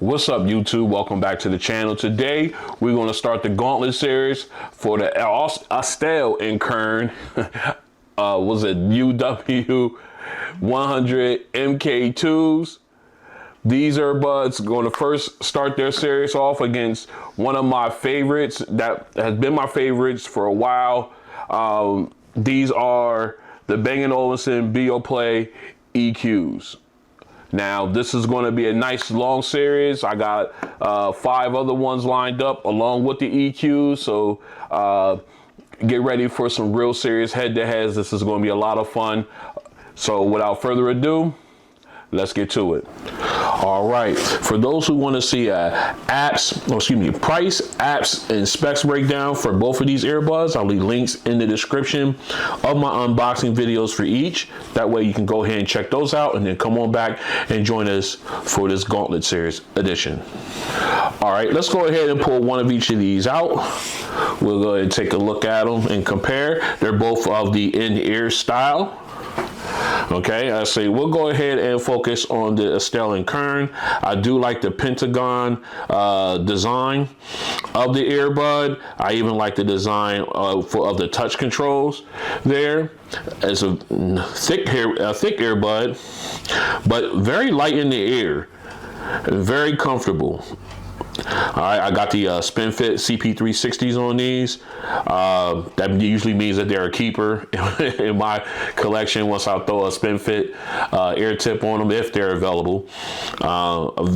What's up, YouTube? Welcome back to the channel. Today we're going to start the Gauntlet Series for the Astell Kern was it UW100MKIIs. These earbuds going to first start their series off against one of my favorites that has been my favorites for a while. These are the Bang Olufsen Beoplay EQs. Now, this is going to be a nice long series. I got 5 other ones lined up along with the EQs. So get ready for some real serious head-to-heads. This is going to be a lot of fun. So without further ado, let's get to it. All right, for those who want to see price, apps, and specs breakdown for both of these earbuds, I'll leave links in the description of my unboxing videos for each. That way you can go ahead and check those out and then come on back and join us for this Gauntlet Series edition. All right, let's go ahead and pull one of each of these out. We'll go ahead and take a look at them and compare. They're both of the in-ear style. Okay, I say we'll go ahead and focus on the Astell Kern. I do like the pentagon design of the earbud. I even like the design of the touch controls there. It's a thick earbud, but very light in the ear, very comfortable. All right, I got the SpinFit CP360s on these. That usually means that they're a keeper in my collection once I throw a SpinFit ear tip on them if they're available.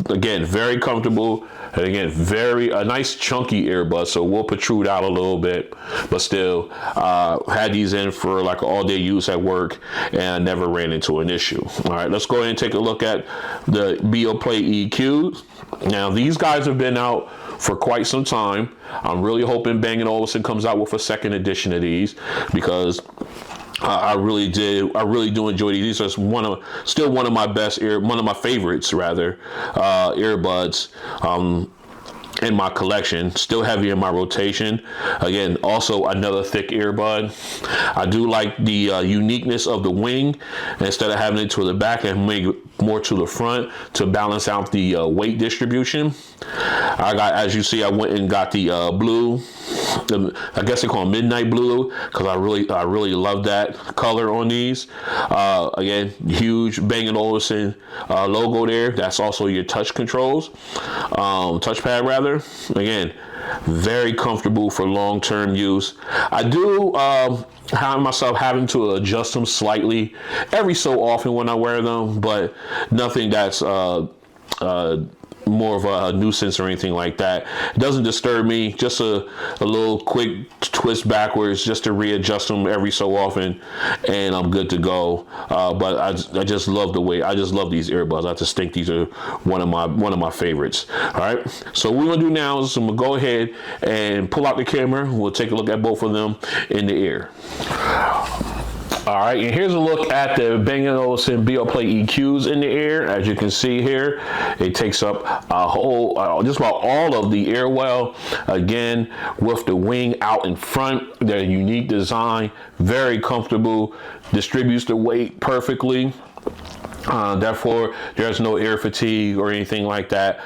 Again, very comfortable, and again, a nice chunky earbud, so will protrude out a little bit, but still had these in for like all-day use at work and never ran into an issue. All right, let's go ahead and take a look at the Beoplay EQs. Now, these guys have been out for quite some time. I'm really hoping Bang & Olufsen comes out with a second edition of these, because I really do enjoy these. These are still one of my favorites rather, earbuds in my collection, still heavy in my rotation. Again, also another thick earbud. I do like the uniqueness of the wing. Instead of having it to the back and make it more to the front to balance out the weight distribution. I got, as you see, I went and got the blue, I guess they call them midnight blue, because I really love that color on these. Again, huge Bang & Olufsen logo there. That's also your touch controls, touchpad rather. Again, very comfortable for long-term use. I do have myself having to adjust them slightly every so often when I wear them, but nothing that's more of a nuisance or anything like that. It doesn't disturb me. Just a little quick twist backwards just to readjust them every so often, and I'm good to go. But I just love the way, I just love these earbuds. I just think these are one of my favorites. All right, so what we're gonna do now is I'm gonna go ahead and pull out the camera. We'll take a look at both of them in the ear. All right, and here's a look at the Bang & Olufsen Beoplay EQs in the ear. As you can see here, it takes up a whole, just about all of the ear well. Again, with the wing out in front, their unique design, very comfortable, distributes the weight perfectly. Therefore, there's no ear fatigue or anything like that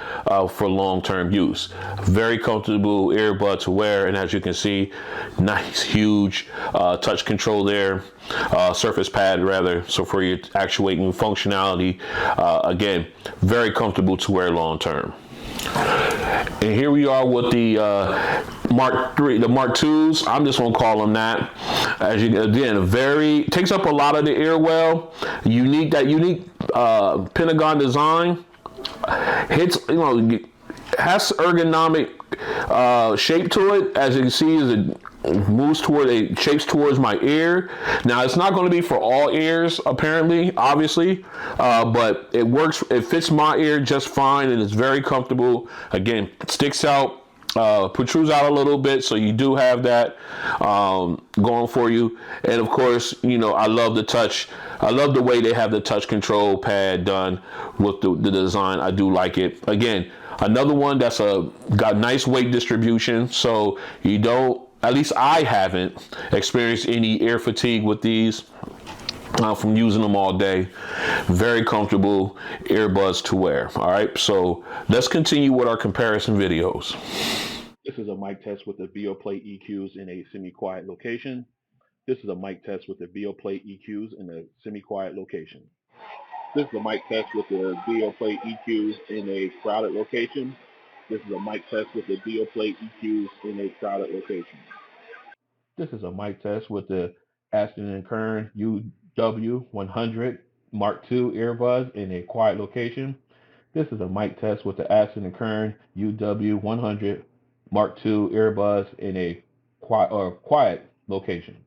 for long-term use. Very comfortable earbud to wear, and as you can see, nice, huge touch control there, surface pad rather, so for your actuating functionality. Again, very comfortable to wear long-term. And here we are with the Mark IIs. I'm just gonna call them that. As you again, takes up a lot of the ear well. Unique pentagon design. Hits, has ergonomic shape to it. As you can see, as it moves shapes towards my ear. Now, it's not going to be for all ears, apparently, obviously, but it works. It fits my ear just fine, and it's very comfortable. Again, it sticks out, protrudes out a little bit, so you do have that going for you. And of course, I love the touch. I love the way they have the touch control pad done with the design. I do like it. Again, another one that's got nice weight distribution, so you don't, at least I haven't experienced any ear fatigue with these. from using them all day. Very comfortable earbuds to wear. All right, so let's continue with our comparison videos. This is a mic test with the Beoplay EQs in a semi-quiet location. This is a mic test with the Beoplay EQs in a semi-quiet location. This is a mic test with the Beoplay EQs in a crowded location. This is a mic test with the Beoplay EQs in a crowded location. This is a mic test with the Astell Kern UW100MKII Earbuds in a quiet location. This is a mic test with the Astell Kern UW100MKII Earbuds in a quiet location.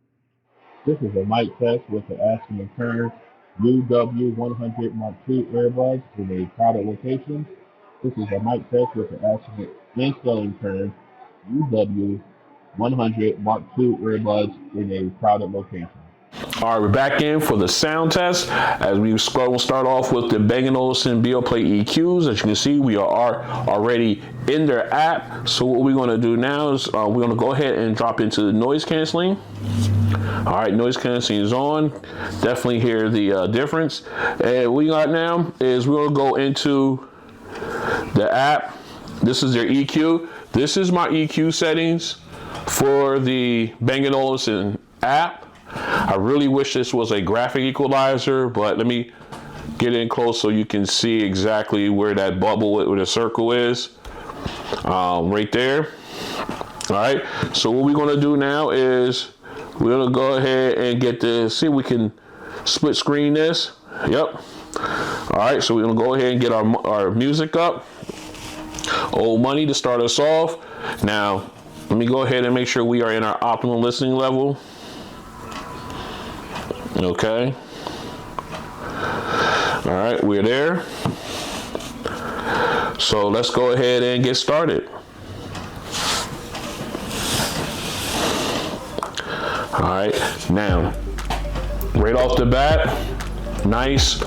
This is a mic test with the Astell Kern UW100MKII Earbuds in a crowded location. This is a mic test with the Astell Kern UW100MKII Earbuds in a crowded location. All right, we're back in for the sound test. As we'll start off with the Bang Olufsen Beoplay EQs. As you can see, we are already in their app. So what we're going to do now is we're going to go ahead and drop into the noise canceling. All right, noise canceling is on. Definitely hear the difference. And what we got now is we're going to go into the app. This is their EQ. This is my EQ settings for the Bang Olufsen app. I really wish this was a graphic equalizer, but let me get in close so you can see exactly where that bubble with the circle is. Right there. All right, so what we're going to do now is we're going to go ahead and get this, see if we can split screen this. Yep. All right, so we're going to go ahead and get our music up. Old Money to start us off. Now, let me go ahead and make sure we are in our optimal listening level. Okay. All right, we're there. So let's go ahead and get started. All right, now, right off the bat, nice,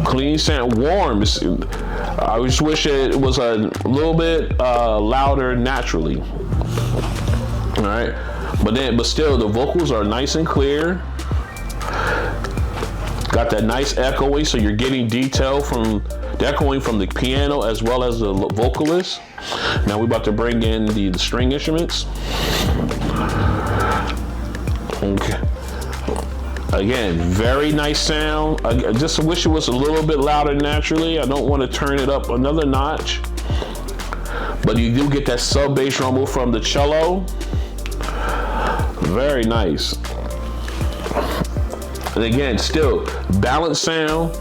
clean sound, warm. I just wish it was a little bit louder naturally. All right, but still, the vocals are nice and clear. Got that nice echoing, so you're getting detail from the echoing from the piano as well as the vocalist. Now we're about to bring in the string instruments. Okay. Again, very nice sound. I just wish it was a little bit louder naturally. I don't want to turn it up another notch. But you do get that sub bass rumble from the cello. Very nice. And again, still balanced sound.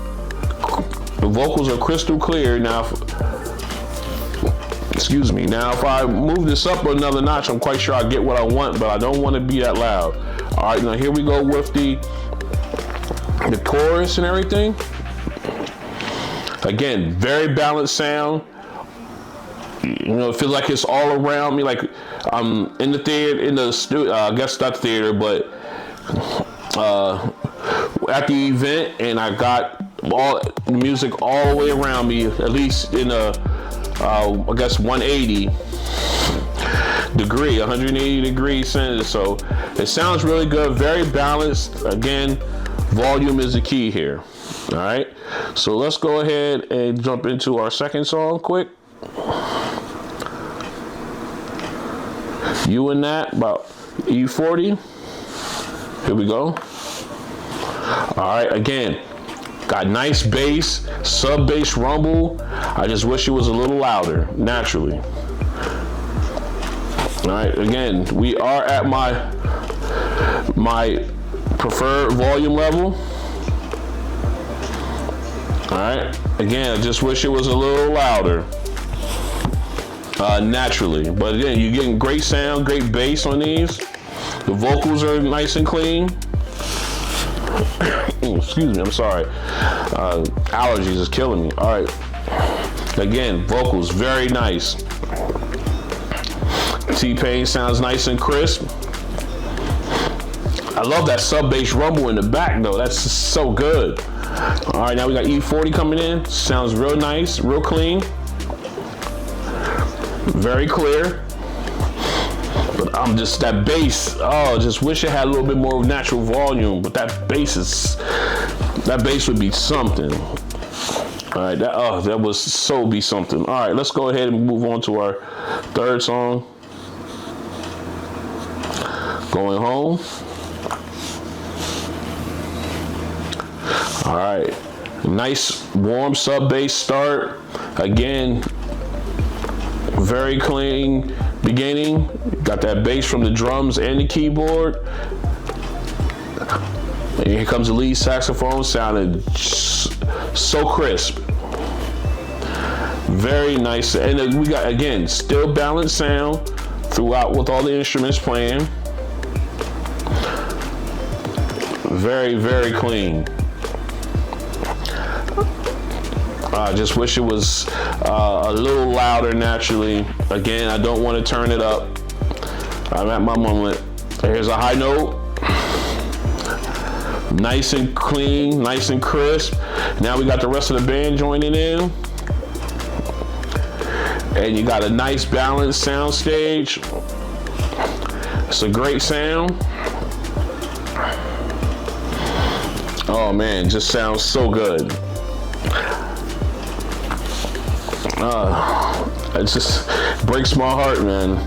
The vocals are crystal clear. Now, excuse me. Now, if I move this up another notch, I'm quite sure I get what I want, but I don't want to be that loud. All right, now here we go with the chorus and everything. Again, very balanced sound. You know, it feels like it's all around me, like I'm in the theater, in the studio, I guess not the theater, but at the event, and I got all the music all the way around me, at least in a, I guess 180 degree center. So it sounds really good, very balanced. Again, volume is the key here. All right, so let's go ahead and jump into our second song quick. You and That about E40. Here we go. All right, again, got nice bass, sub bass rumble. I just wish it was a little louder naturally. All right, again, we are at my preferred volume level. All right, again, I just wish it was a little louder naturally. But again, you're getting great sound, great bass on these. The vocals are nice and clean. Excuse me, I'm sorry. Allergies is killing me. All right. Again, vocals very nice. T-Pain sounds nice and crisp. I love that sub bass rumble in the back though. That's just so good. All right, now we got E40 coming in. Sounds real nice, real clean. Very clear. But I'm just, that bass, oh, just wish it had a little bit more natural volume, but that bass would be something. All right, that was so be something. All right, let's go ahead and move on to our third song, Going Home. All right, nice warm sub bass start. Again, very clean beginning. Got that bass from the drums and the keyboard. And here comes the lead saxophone, sounding so crisp. Very nice. And we got, again, still balanced sound throughout with all the instruments playing. Very, very clean. I just wish it was a little louder naturally. Again, I don't want to turn it up. I'm at my moment. Here's a high note. Nice and clean, nice and crisp. Now we got the rest of the band joining in. And you got a nice balanced sound stage. It's a great sound. Oh man, just sounds so good. It just breaks my heart, man.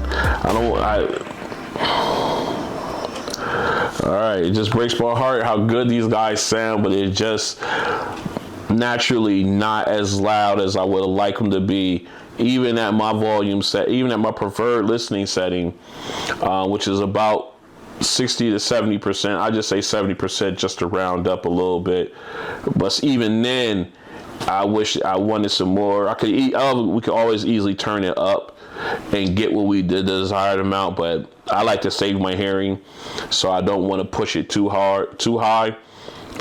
All right, it just breaks my heart how good these guys sound, but it's just naturally not as loud as I would have liked them to be, even at my volume set, even at my preferred listening setting, which is about 60 to 70%. I just say 70% just to round up a little bit. But even then, I wish I wanted some more. We could always easily turn it up and get what we did the desired amount, but I like to save my hearing, so I don't want to push it too high.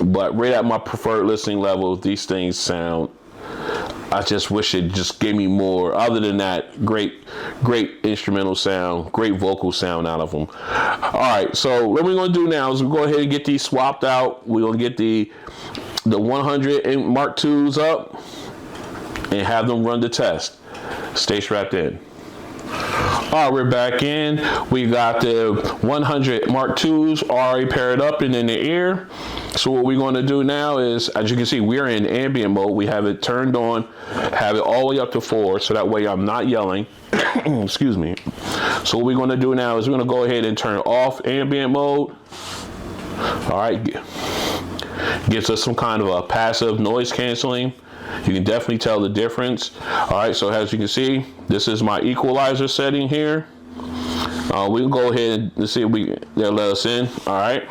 But right at my preferred listening level, these things sound, I just wish it just gave me more. Other than that, great instrumental sound, great vocal sound out of them. All right, so what we're gonna do now is we'll go ahead and get these swapped out. We're gonna get the 100 Mark IIs up and have them run the test. Stay strapped in. All right, we're back in. We got the 100 Mark IIs already paired up and in the ear. So what we're going to do now is, as you can see, we're in ambient mode. We have it turned on, have it all the way up to 4, so that way I'm not yelling. Excuse me. So what we're going to do now is we're going to go ahead and turn off ambient mode. All right. Gives us some kind of a passive noise canceling. You can definitely tell the difference. All right, so as you can see, this is my equalizer setting here. We'll go ahead and see if they'll let us in. All right.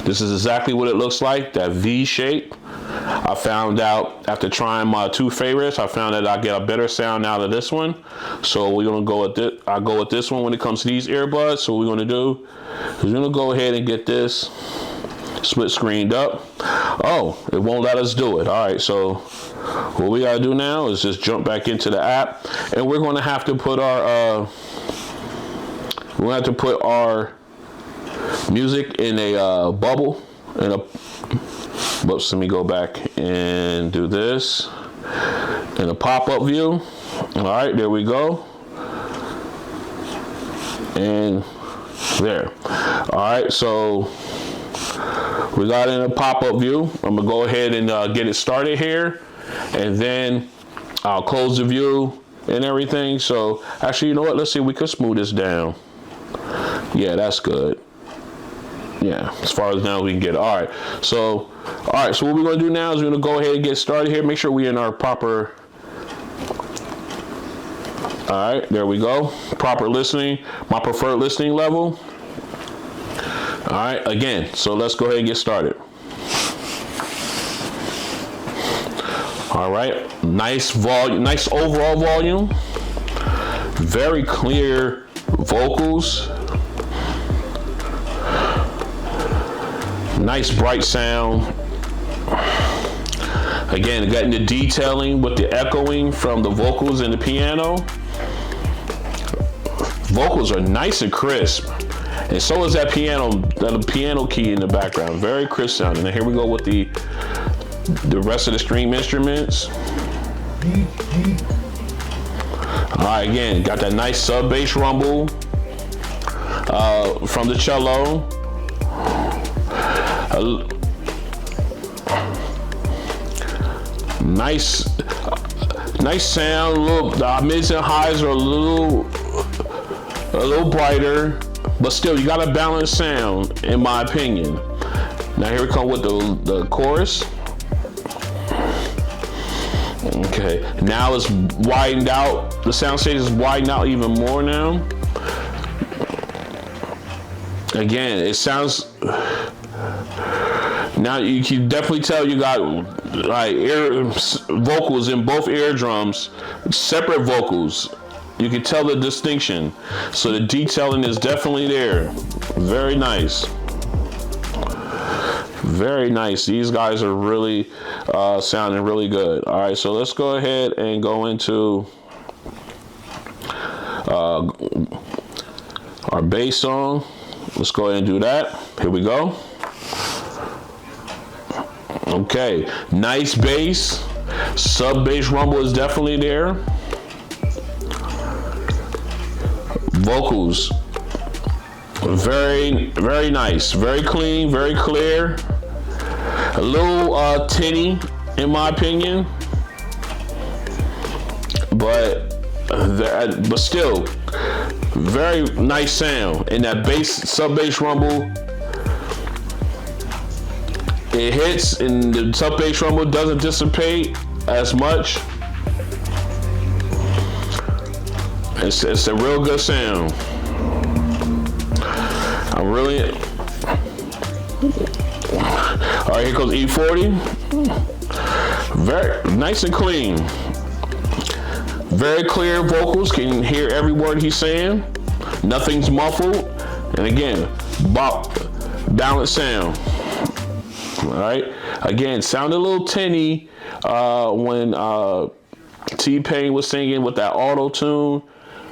This is exactly what it looks like, that V shape. I found out after trying my two favorites, I found that I get a better sound out of this one. So we're gonna go with this. I go with this one when it comes to these earbuds. So what we're gonna do is we're gonna go ahead and get this split screened up. Oh, it won't let us do it. All right, so what we gotta do now is just jump back into the app, and we're gonna have to put our music in a bubble. Whoops, let me go back and do this in a pop-up view. All right, there we go. And there. All right, so we got it in a pop-up view. I'm gonna go ahead and get it started here, and then I'll close the view and everything. So actually, you know what? Let's see if we can smooth this down. Yeah, that's good. Yeah, as far as now we can get it. All right, so what we're gonna do now is we're gonna go ahead and get started here. Make sure we're in our proper. All right, there we go. Proper listening, my preferred listening level. All right, again, so let's go ahead and get started. All right, nice volume, nice overall volume. Very clear vocals. Nice bright sound. Again, getting the detailing with the echoing from the vocals and the piano. Vocals are nice and crisp. And so is that piano key in the background. Very crisp sounding. And here we go with the rest of the string instruments. All right, again, got that nice sub bass rumble. from the cello. Nice sound. The mids and highs are a little brighter, but still, you got a balanced sound, in my opinion. Now here we come with the chorus. Okay, now it's widened out. The sound stage is widened out even more now. Again, it sounds. Now you can definitely tell you got like vocals in both eardrums, separate vocals. You can tell the distinction. So the detailing is definitely there. Very nice. Very nice. These guys are really sounding really good. All right, so let's go ahead and go into our bass song. Let's go ahead and do that. Here we go. Okay, nice bass. Sub bass rumble is definitely there. Vocals, very nice, very clean, very clear. A little tinny, in my opinion, but still very nice sound. And that bass, sub bass rumble, it hits, and the sub bass rumble doesn't dissipate as much. It's a real good sound. I'm really. All right, here goes E40. Very nice and clean. Very clear vocals. Can hear every word he's saying. Nothing's muffled. And again, balanced sound. All right. Again, sounded a little tinny when T-Pain was singing with that auto tune.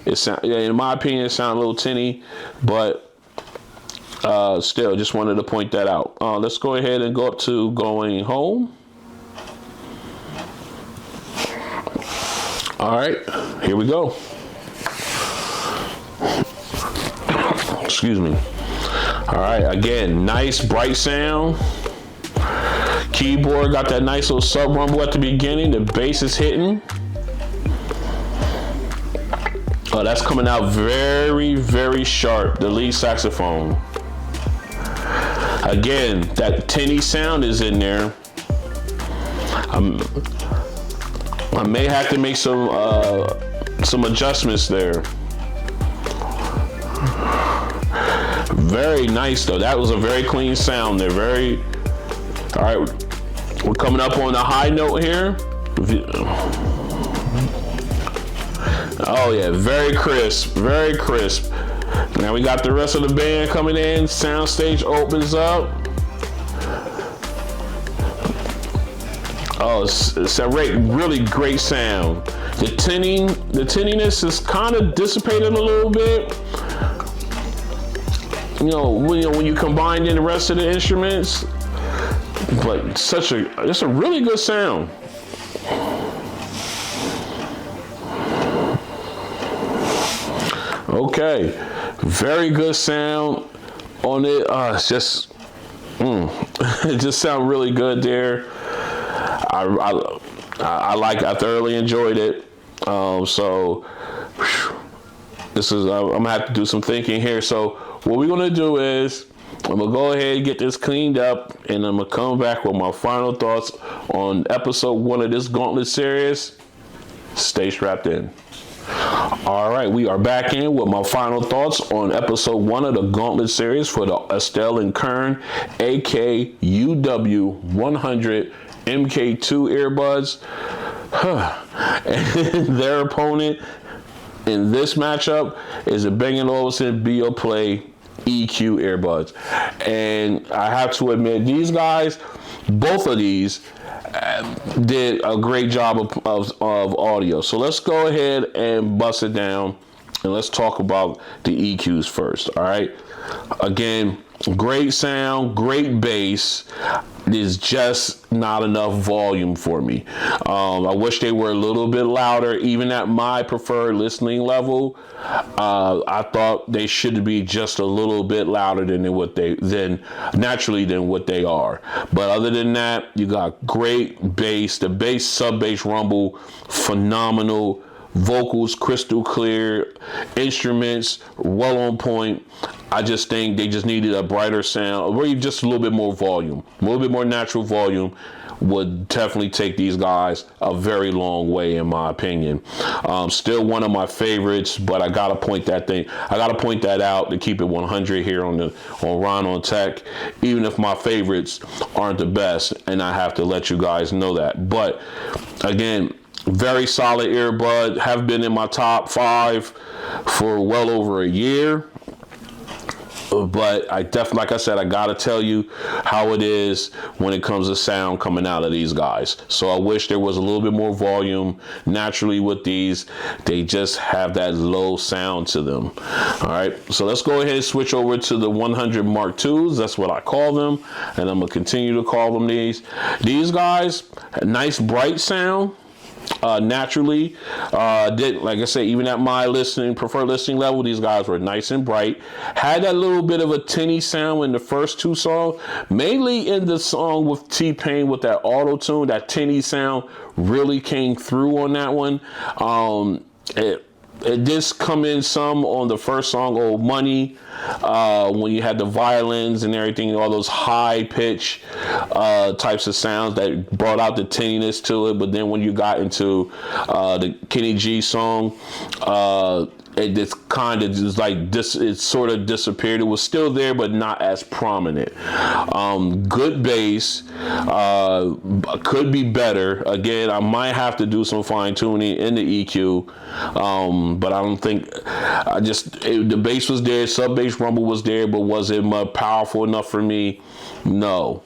In my opinion, it sounded a little tinny, but still, just wanted to point that out. Let's go ahead and go up to Going Home. All right, here we go. Excuse me. All right, again, nice bright sound. Keyboard got that nice little sub rumble at the beginning. The bass is hitting. Oh, that's coming out very sharp, the lead saxophone. Again, that tinny sound is in there. I may have to make some adjustments there. Very nice though. That was a very clean sound there. All right, we're coming up on a high note here. Oh yeah, very crisp, very crisp. Now we got the rest of the band coming in. Sound stage opens up. Oh, it's a really great sound. The tinniness is kind of dissipated a little bit. When you combine in the rest of the instruments, but it's a really good sound. Okay, very good sound on it. It's just, it just sounds really good there. I thoroughly enjoyed it. So this is, I'm gonna have to do some thinking here. So what we're gonna do is, I'm gonna go ahead and get this cleaned up, and I'm gonna come back with my final thoughts on episode 1 of this Gauntlet Series. Stay strapped in. All right, we are back in with my final thoughts on episode 1 of the Gauntlet Series for the Astell Kern AK UW100MKII Earbuds. And their opponent in this matchup is the Bang Olufsen Beoplay EQ Earbuds. And I have to admit, these guys, both of these, did a great job of audio. So let's go ahead and bust it down, and let's talk about the EQs first. All right, again, great sound, great bass. there's just not enough volume for me. I wish they were a little bit louder, even at my preferred listening level. I thought they should be just a little bit louder than what they are. But other than that, you got great bass. The bass, sub bass rumble, phenomenal. Vocals crystal clear, instruments well on point. I just think they just needed a brighter sound, or just a little bit more volume, a little bit more natural volume would definitely take these guys a very long way, in my opinion. Still one of my favorites, but I gotta point that out to keep it 100 here on Ron on Tech, even if my favorites aren't the best, and I have to let you guys know that. But again, very solid earbud, have been in my top 5 for well over a year. But I definitely, like I said, I gotta tell you how it is when it comes to sound coming out of these guys. So I wish there was a little bit more volume naturally with these. They just have that low sound to them. All right, so let's go ahead and switch over to the 100 Mark IIs. That's what I call them, and I'm gonna continue to call them these. These guys, a nice bright sound. Naturally, like I said, even at my preferred listening level, these guys were nice and bright. Had that little bit of a tinny sound in the first 2 songs, mainly in the song with T-Pain with that auto tune. That tinny sound really came through on that one. It did come in some on the first song, Old Money, when you had the violins and everything, all those high pitch types of sounds that brought out the tinniness to it. But then when you got into the Kenny G song, it just kind of just like this, it sort of disappeared. It was still there, but not as prominent. Good bass, could be better. Again, I might have to do some fine tuning in the EQ, but I don't think, the bass was there, sub bass rumble was there, but was it powerful enough for me? No.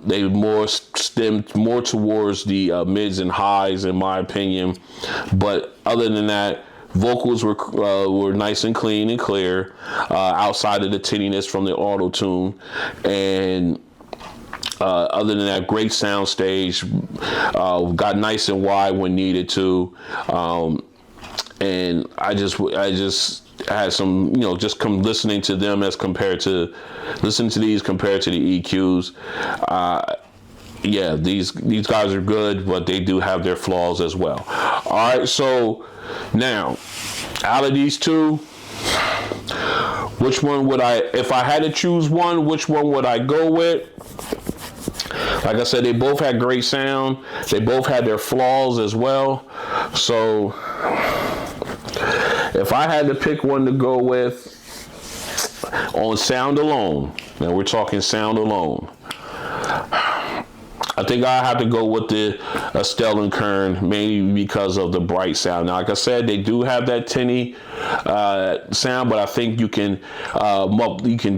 They more stemmed more towards the mids and highs, in my opinion. But other than that, vocals were nice and clean and clear, outside of the tinniness from the auto tune, and other than that, great sound stage. Got nice and wide when needed to, and I just had some, just come listening to them as compared to listening to these compared to the EQs. Yeah, these guys are good, but they do have their flaws as well. All right, so now out of these two, which one would if I had to choose one, which one would I go with? Like I said, they both had great sound. They both had their flaws as well. So if I had to pick one to go with on sound alone, now we're talking sound alone, I think I have to go with the Astell Kern, mainly because of the bright sound. Now, like I said, they do have that tinny sound, but I think you can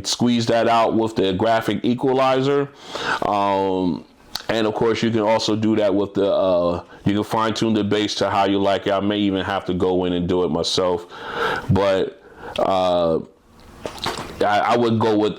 squeeze that out with the graphic equalizer. And of course, you can also do that with the, you can fine tune the bass to how you like it. I may even have to go in and do it myself, but I would go with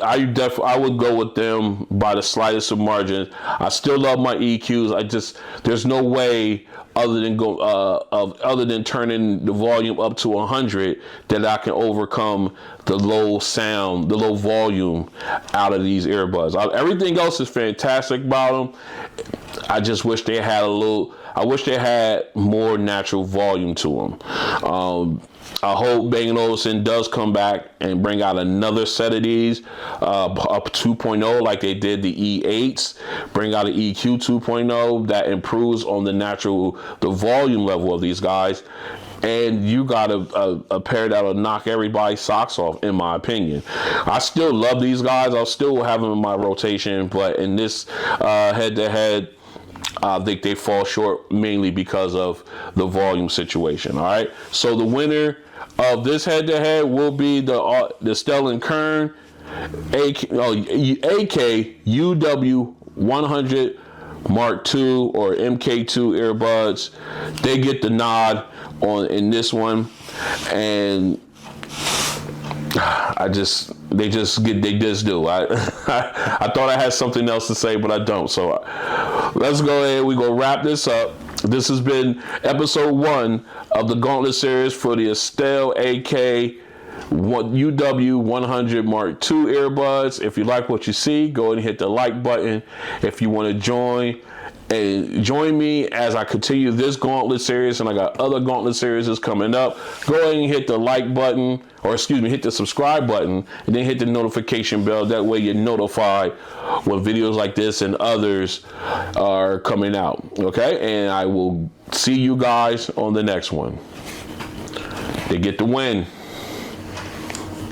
them by the slightest of margins. I still love my EQs. There's no way other than turning the volume up to 100 that I can overcome the low sound, the low volume out of these earbuds. Everything else is fantastic about them. I just wish they had more natural volume to them. I hope Bang Olufsen does come back and bring out another set of these, up 2.0 like they did the E8s. Bring out an EQ 2.0 that improves on the volume level of these guys. And you got a pair that'll knock everybody's socks off, in my opinion. I still love these guys. I'll still have them in my rotation, but in this head-to-head, I think they fall short mainly because of the volume situation. All right, so the winner of this head-to-head will be the Astell Kern AK UW100 Mark II or MK2 earbuds. They get the nod in this one, and they just do. I thought I had something else to say, but I don't. So let's go ahead. We're going to wrap this up. This has been episode 1 of the Gauntlet Series for the Astell AK UW100 Mark II earbuds. If you like what you see, go ahead and hit the like button. If you want to join me as I continue this Gauntlet Series, and I got other Gauntlet Series that's coming up, go ahead and hit the like button, or excuse me, hit the subscribe button, and then hit the notification bell. That way you're notified when videos like this and others are coming out. Okay, and I will see you guys on the next one. They get the win.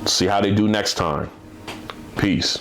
See how they do next time. Peace.